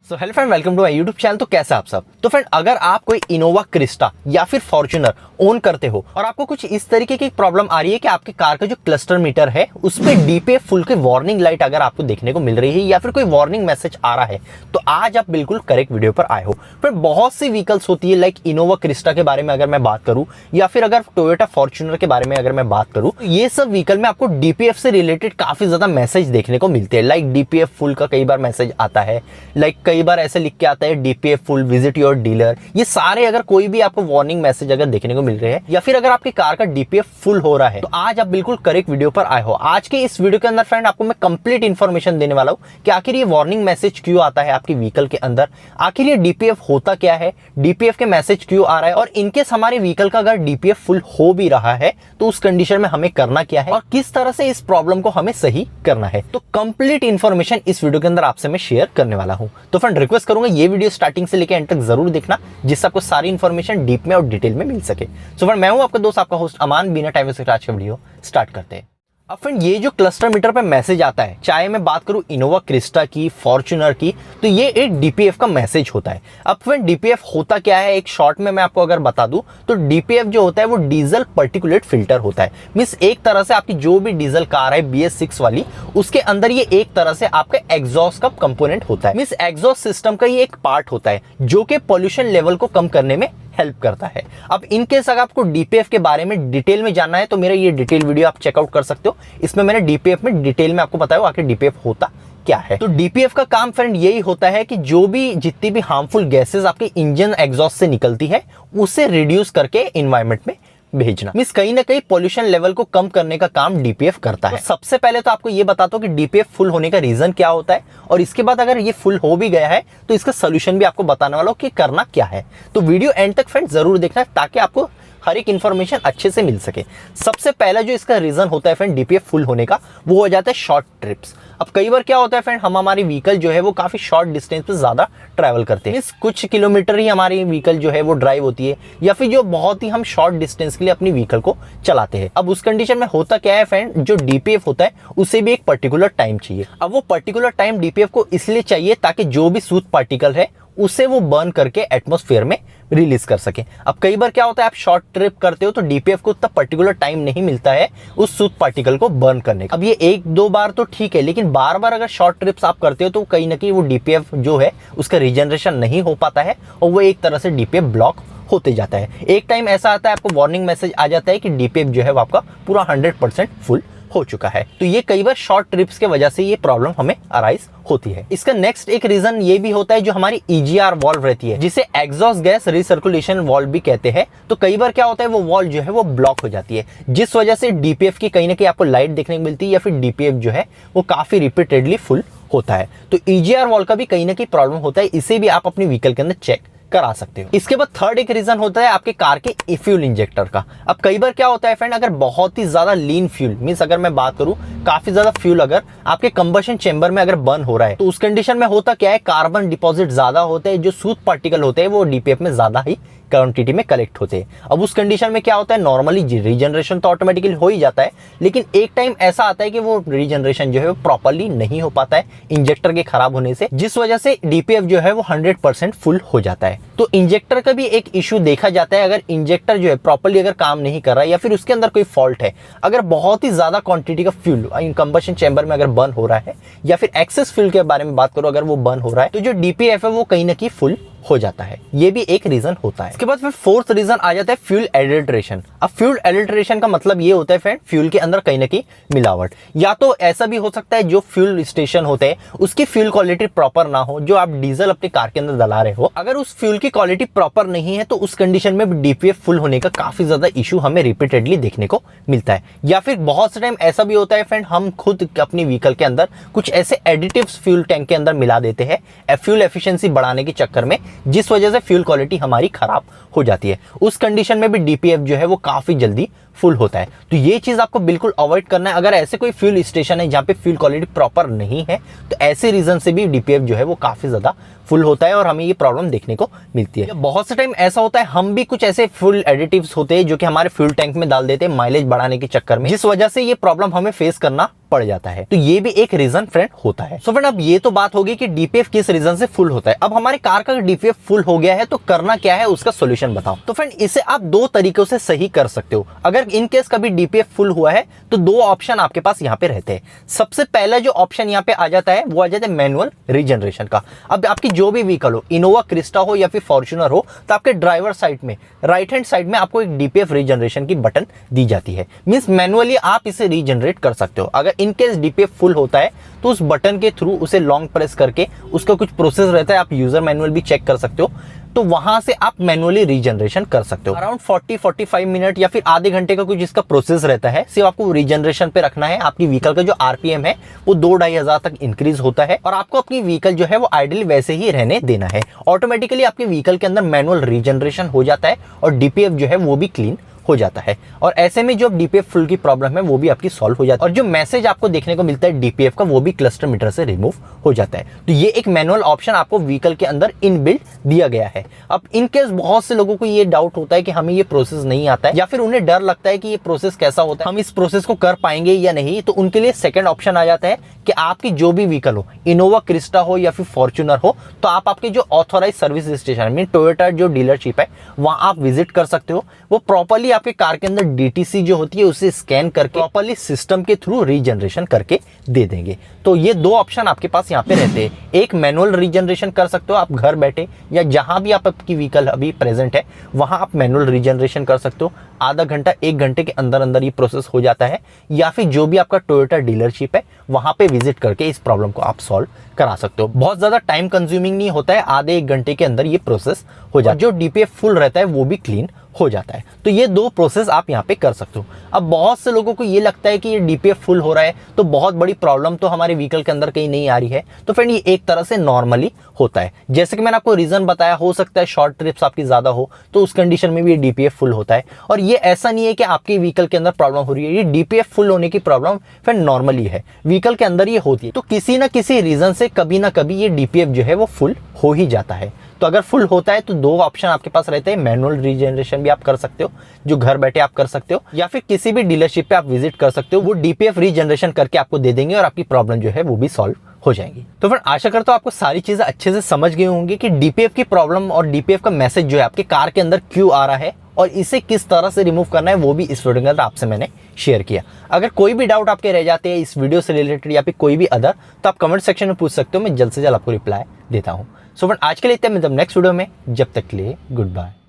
So hello friend, welcome to my YouTube channel. तो कैसे आप सब। तो फ्रेंड, अगर आप कोई इनोवा क्रिस्टा या फिर फॉर्च्यूनर ओन करते हो और आपको कुछ इस तरीके की प्रॉब्लम आ रही है कि आपके कार का जो क्लस्टर मीटर है उस पे डीपीएफ फुल की वार्निंग लाइट अगर आपको देखने को मिल रही है या फिर कोई वार्निंग मैसेज आ रहा है, तो आज आप बिल्कुल करेक्ट वीडियो पर आए हो। फिर बहुत सी व्हीकल्स होती है, लाइक इनोवा क्रिस्टा के बारे में अगर मैं बात करूं या फिर अगर टोयोटा फॉर्च्यूनर के बारे में अगर मैं बात करूं, तो ये सब व्हीकल में आपको डीपीएफ से रिलेटेड काफी ज्यादा मैसेज देखने को मिलते हैं। लाइक डीपीएफ फुल का कई बार मैसेज आता है, लाइक कई बार ऐसे लिख के आता है DPF full visit your dealer. ये सारे अगर कोई भी आपको वार्निंग मैसेज अगर देखने को मिल रहे हैं या फिर अगर आपकी कार का डीपीएफ फुल हो रहा है, तो आज आप बिल्कुल करेक्ट वीडियो पर आए हो। आज के इस वीडियो के अंदर फ्रेंड आपको मैं कंप्लीट इन्फॉर्मेशन देने वाला हूं कि आखिर ये वार्निंग मैसेज क्यों आता है आपकी व्हीकल के अंदर, आखिर ये डीपीएफ होता क्या है, डीपीएफ के मैसेज क्यों आ रहा है, और इनकेस हमारे व्हीकल का अगर डीपीएफ फुल हो भी रहा है तो उस कंडीशन में हमें करना क्या है और किस तरह से इस प्रॉब्लम को हमें सही करना है। तो कंप्लीट इन्फॉर्मेशन इस वीडियो के अंदर आपसे मैं शेयर करने वाला हूं। तो फ्रेंड, रिक्वेस्ट करूंगा ये वीडियो स्टार्टिंग से लेकर एंड तक जरूर देखना, जिससे आपको सारी इन्फॉर्मेशन डीप में और डिटेल में मिल सके। सो फ्रेंड, मैं हूं आपका दोस्त, आपका होस्ट अमान। बिना टाइम वेस्ट आज का वीडियो स्टार्ट करते हैं। अब फ्रेंड, ये जो क्लस्टर मीटर पे मैसेज आता है, चाहे मैं बात करूं इनोवा क्रिस्टा की, फॉर्च्यूनर की, तो ये एक डीपीएफ का मैसेज होता है। अब फ्रेंड, डीपीएफ होता क्या है, एक शॉर्ट में मैं आपको अगर बता दूं तो डीपीएफ जो होता है वो डीजल पर्टिकुलेट फिल्टर होता है। मींस एक तरह से आपकी जो भी डीजल कार है BS6 वाली, उसके अंदर ये एक तरह से आपका एग्जॉस्ट का कंपोनेंट होता है। मींस एग्जॉस्ट सिस्टम का ये एक पार्ट होता है जो कि पॉल्यूशन लेवल को कम करने में हेल्प करता है। अब इनकेस अगर आपको डीपीएफ के बारे में डिटेल में जानना है तो मेरा ये डिटेल वीडियो आप चेकआउट कर सकते हो। इसमें मैंने डीपीएफ में डिटेल में आपको बताया आखिर डीपीएफ होता क्या है। तो डीपीएफ का काम फ्रेंड यही होता है कि जो भी जितनी भी हार्मफुल गैसेस आपके इंजन एग्जॉस्ट से निकलती है उसे रिड्यूस करके एनवायरमेंट में भेजना। मींस कहीं ना कहीं पॉल्यूशन लेवल को कम करने का काम डीपीएफ करता है। तो सबसे पहले तो आपको ये बताता हूं कि डीपीएफ फुल होने का रीजन क्या होता है, और इसके बाद अगर ये फुल हो भी गया है तो इसका सोल्यूशन भी आपको बताने वाला हूं कि करना क्या है। तो वीडियो एंड तक फ्रेंड जरूर देखना ताकि आपको हर एक इन्फॉर्मेशन अच्छे से मिल सके। सबसे पहला जो इसका रीजन होता है फ्रेंड डीपीएफ फुल होने का, वो हो जाता है शॉर्ट ट्रिप्स। अब कई बार क्या होता है फ्रेंड, हम हमारी व्हीकल जो है वो काफी शॉर्ट डिस्टेंस पे ज्यादा ट्रैवल करते हैं। कुछ किलोमीटर ही हमारी व्हीकल जो है वो ड्राइव होती है, या फिर जो बहुत ही हम शॉर्ट डिस्टेंस के लिए अपनी व्हीकल को चलाते हैं। अब उस कंडीशन में होता क्या है फ्रेंड, जो डीपीएफ होता है उसे भी एक पर्टिकुलर टाइम चाहिए। अब वो पर्टिकुलर टाइम डीपीएफ को इसलिए चाहिए ताकि जो भी सूद पार्टिकल है उसे वो बर्न करके एटमॉस्फेयर में रिलीज कर सके। अब कई बार क्या होता है, आप शॉर्ट ट्रिप करते हो तो डीपीएफ को उतना पर्टिकुलर टाइम नहीं मिलता है उस सूद पार्टिकल को बर्न करने का। अब ये एक दो बार तो ठीक है, लेकिन बार बार अगर शॉर्ट ट्रिप्स आप करते हो तो कहीं ना कहीं वो डीपीएफ जो है उसका रीजनरेशन नहीं हो पाता है और वो एक तरह से डीपीएफ ब्लॉक होते जाता है। एक टाइम ऐसा आता है, आपको वार्निंग मैसेज आ जाता है कि डीपीएफ जो है वो आपका पूरा 100% फुल हो चुका है। तो ये कई बार शॉर्ट ट्रिप्स के वजह से ये प्रॉब्लम हमें अराइज होती है। इसका नेक्स्ट एक रीजन ये भी होता है जो हमारी EGR वॉल्व रहती है, जिसे एग्जॉस्ट गैस रिसर्कुलेशन वॉल्व भी कहते हैं। तो कई बार क्या होता है, वो वॉल्व जो है वो ब्लॉक हो जाती है, जिस वजह से डीपीएफ की कहीं ना कहीं आपको लाइट देखने को मिलती है या फिर डीपीएफ जो है वो काफी रिपीटेडली फुल होता है। तो EGR वॉल्व का भी कहीं ना कहीं प्रॉब्लम होता है, इसे भी आप अपनी व्हीकल के अंदर चेक करा सकते हो। इसके बाद थर्ड एक रीजन होता है आपके कार के फ्यूल इंजेक्टर का। अब कई बार क्या होता है फ्रेंड, अगर बहुत ही ज्यादा लीन फ्यूल, मींस अगर मैं बात करूं काफी ज्यादा फ्यूल अगर आपके कंबशन चेंबर में अगर बर्न हो रहा है, तो उस कंडीशन में होता क्या है, कार्बन डिपॉजिट ज्यादा होते हैं, जो सूद पार्टिकल होते हैं वो डीपीएफ में ज्यादा ही क्वांटिटी में कलेक्ट होते हैं। अब उस कंडीशन में क्या होता है, नॉर्मली रीजनरेशन तो ऑटोमेटिकली हो ही जाता है, लेकिन एक टाइम ऐसा आता है कि वो रीजनरेशन जो है वो प्रॉपर्ली नहीं हो पाता है इंजेक्टर के खराब होने से, जिस वजह से डीपीएफ जो है वो 100% फुल हो जाता है। तो इंजेक्टर का भी एक इश्यू देखा जाता है, अगर इंजेक्टर जो है प्रॉपर्ली अगर काम नहीं कर रहा है या फिर उसके अंदर कोई फॉल्ट है, अगर बहुत ही ज्यादा क्वांटिटी का फ्यूल कंबशन चैम्बर में अगर बर्न हो रहा है या फिर एक्सेस फ्यूल के बारे में बात करो अगर वो बर्न हो रहा है, तो जो डीपीएफ है वो कहीं ना कहीं फुल हो जाता है। ये भी एक रीजन होता है। इसके बाद फिर फोर्थ रीजन आ जाता है फ्यूल एडल्ट्रेशन। अब फ्यूल एडल्ट्रेशन का मतलब ये होता है फ्रेंड, फ्यूल के अंदर कहीं ना कहीं मिलावट। या तो ऐसा भी हो सकता है जो फ्यूल स्टेशन होते हैं उसकी फ्यूल क्वालिटी प्रॉपर ना हो, जो आप डीजल अपनी कार के अंदर डला रहे हो, अगर उस फ्यूल की क्वालिटी प्रॉपर नहीं है तो उस कंडीशन में डीपीएफ फुल होने का काफी ज्यादा इशू हमें रिपीटेडली देखने को मिलता है। या फिर बहुत से टाइम ऐसा भी होता है फ्रेंड, हम खुद अपनी व्हीकल के अंदर कुछ ऐसे एडिटिव्स फ्यूल टैंक के अंदर मिला देते हैं फ्यूल एफिशिएंसी बढ़ाने के चक्कर में, जिस वजह से फ्यूल क्वालिटी हमारी खराब हो जाती है। उस कंडीशन में भी डीपीएफ जो है वो काफी जल्दी फुल होता है। तो ये चीज आपको बिल्कुल अवॉइड करना है। अगर ऐसे कोई फ्यूल स्टेशन है जहाँ पे फ्यूल क्वालिटी प्रॉपर नहीं है, तो ऐसे रीजन से भी डीपीएफ जो है वो काफी ज्यादा फुल होता है और हमें ये प्रॉब्लम देखने को मिलती है। बहुत से टाइम ऐसा होता है हम भी कुछ ऐसे फ्यूल एडिटिव्स होते हैं जो कि हमारे फ्यूल टैंक में डाल देते हैं माइलेज बढ़ाने के चक्कर में, जिस वजह से ये प्रॉब्लम हमें फेस करना पड़ जाता है। तो ये भी एक रीजन फ्रेंड होता है। सो फ्रेंड अब ये तो बात होगी कि डीपीएफ किस रीजन से फुल होता है। अब हमारी कार का डीपीएफ फुल हो गया है तो करना क्या है, उसका सोल्यूशन बताओ। तो फ्रेंड इसे आप दो तरीकों से सही कर सकते हो। अगर इन केस कभी डीपीएफ फुल हुआ है तो दो ऑप्शन आपके पास यहाँ पे रहते हैं। सबसे पहला जो ऑप्शन यहाँ पे आ जाता है वो आ जाता है मैनुअल रीजनरेशन का। अब आपकी जो भी व्हीकल हो, इनोवा क्रिस्टा हो या फिर फॉर्च्यूनर हो, तो आपके ड्राइवर साइड में राइट हैंड साइड में आपको एक डीपीएफ रीजनरेशन की बटन दी जाती है। मींस मैनुअली आप इसे रीजनरेट कर सकते हो। अगर इन केस डीपीएफ फुल होता है तो उस बटन के थ्रू उसे लॉन्ग प्रेस करके उसका कुछ प्रोसेस रहता है, आप यूजर मैनुअल भी चेक कर सकते हो, तो वहां से आप मैनुअली रीजनरेशन कर सकते हो। अराउंड 40-45 मिनट या फिर आधे घंटे का कुछ इसका प्रोसेस रहता है। सिर्फ आपको रीजनरेशन पे रखना है। आपकी व्हीकल का जो आरपीएम है वो 2-2.5 हजार तक इंक्रीज होता है और आपको अपनी व्हीकल जो है वो आइडल वैसे ही रहने देना है। ऑटोमेटिकली आपके व्हीकल के अंदर मैनुअल रीजनरेशन हो जाता है और डीपीएफ जो है वो भी क्लीन हो जाता है। और ऐसे में जो डीपीएफ फुल की प्रॉब्लम है वो भी आपकी सॉल्व हो जाती है और जो मैसेज आपको देखने को मिलता है डीपीएफ का वो भी क्लस्टर मीटर से रिमूव हो जाता है। तो ये एक मैनुअल ऑप्शन आपको व्हीकल के अंदर इनबिल्ट दिया गया है। अब इन केस बहुत से लोगों को ये डाउट होता है कि हमें ये प्रोसेस नहीं आता है या फिर उन्हें डर लगता है कि ये प्रोसेस कैसा होता है, हम इस प्रोसेस को कर पाएंगे या नहीं, तो उनके लिए सेकंड ऑप्शन आ जाता है कि आपकी जो भी व्हीकल हो, इनोवा क्रिस्टा हो या फिर फॉर्च्यूनर हो, तो आप आपके जो authorise service station mean Toyota जो डीलरशिप है वहां आप विजिट कर सकते हो। वो प्रॉपर्ली आपके कार के अंदर डीटीसी जो होती है उसे स्कैन करके प्रॉपर्ली सिस्टम के थ्रू रीजनरेशन करके दे देंगे। तो ये दो ऑप्शन आपके पास यहाँ पे रहते हैं। एक मैनुअल रीजनरेशन कर सकते हो आप घर बैठे या जहां भी आपकी व्हीकल अभी प्रेजेंट है वहां आप मैनुअल रीजनरेशन कर सकते हो। आधा घंटा 1 घंटे के अंदर अंदर ये प्रोसेस हो जाता है। या फिर जो भी आपका टोयोटा डीलरशिप है वहां पे विजिट करके इस प्रॉब्लम को आप सॉल्व करा सकते हो। बहुत ज्यादा टाइम कंज्यूमिंग नहीं होता है, आधे 1 घंटे के अंदर ये प्रोसेस हो जाता है। जो डीपीएफ फुल रहता है वो भी क्लीन हो जाता है। तो ये दो प्रोसेस आप यहाँ पे कर सकते हो। अब बहुत से लोगों को ये लगता है कि ये डीपीएफ फुल हो रहा है तो बहुत बड़ी प्रॉब्लम तो हमारे व्हीकल के अंदर कहीं नहीं आ रही है। तो फ्रेंड ये एक तरह से नॉर्मली होता है। जैसे कि मैंने आपको रीजन बताया, हो सकता है शॉर्ट ट्रिप्स आपकी ज्यादा हो तो उस कंडीशन में भी ये डीपीएफ फुल होता है। और ये ऐसा नहीं है कि आपके व्हीकल के अंदर प्रॉब्लम हो रही है। ये डीपीएफ फुल होने की प्रॉब्लम फ्रेंड नॉर्मली है, व्हीकल के अंदर ये होती है। तो किसी ना किसी रीजन से कभी ना कभी ये डीपीएफ जो है वो फुल हो ही जाता है। तो अगर फुल होता है तो दो ऑप्शन आपके पास रहते हैं। मैनुअल रीजनरेशन भी आप कर सकते हो जो घर बैठे आप कर सकते हो, या फिर किसी भी डीलरशिप पे आप विजिट कर सकते हो, वो डीपीएफ रीजनरेशन करके आपको दे देंगे और आपकी प्रॉब्लम जो है वो भी सॉल्व हो जाएंगी। तो फिर आशा करता हूं आपको सारी चीजें अच्छे से समझ गए होंगे कि डीपीएफ की प्रॉब्लम और डीपीएफ का मैसेज जो है आपके कार के अंदर क्यों आ रहा है और इसे किस तरह से रिमूव करना है वो भी इस वीडियो के अंदर आपसे मैंने शेयर किया। अगर कोई भी डाउट आपके रह जाते हैं इस वीडियो से रिलेटेड या फिर कोई भी अदर, तो आप कमेंट सेक्शन में पूछ सकते हो, मैं जल्द से जल्द आपको रिप्लाई देता हूं। सो फ्रेंड आज के लिए इतना, मिलते हैं नेक्स्ट वीडियो में। जब तक के लिए गुड बाय।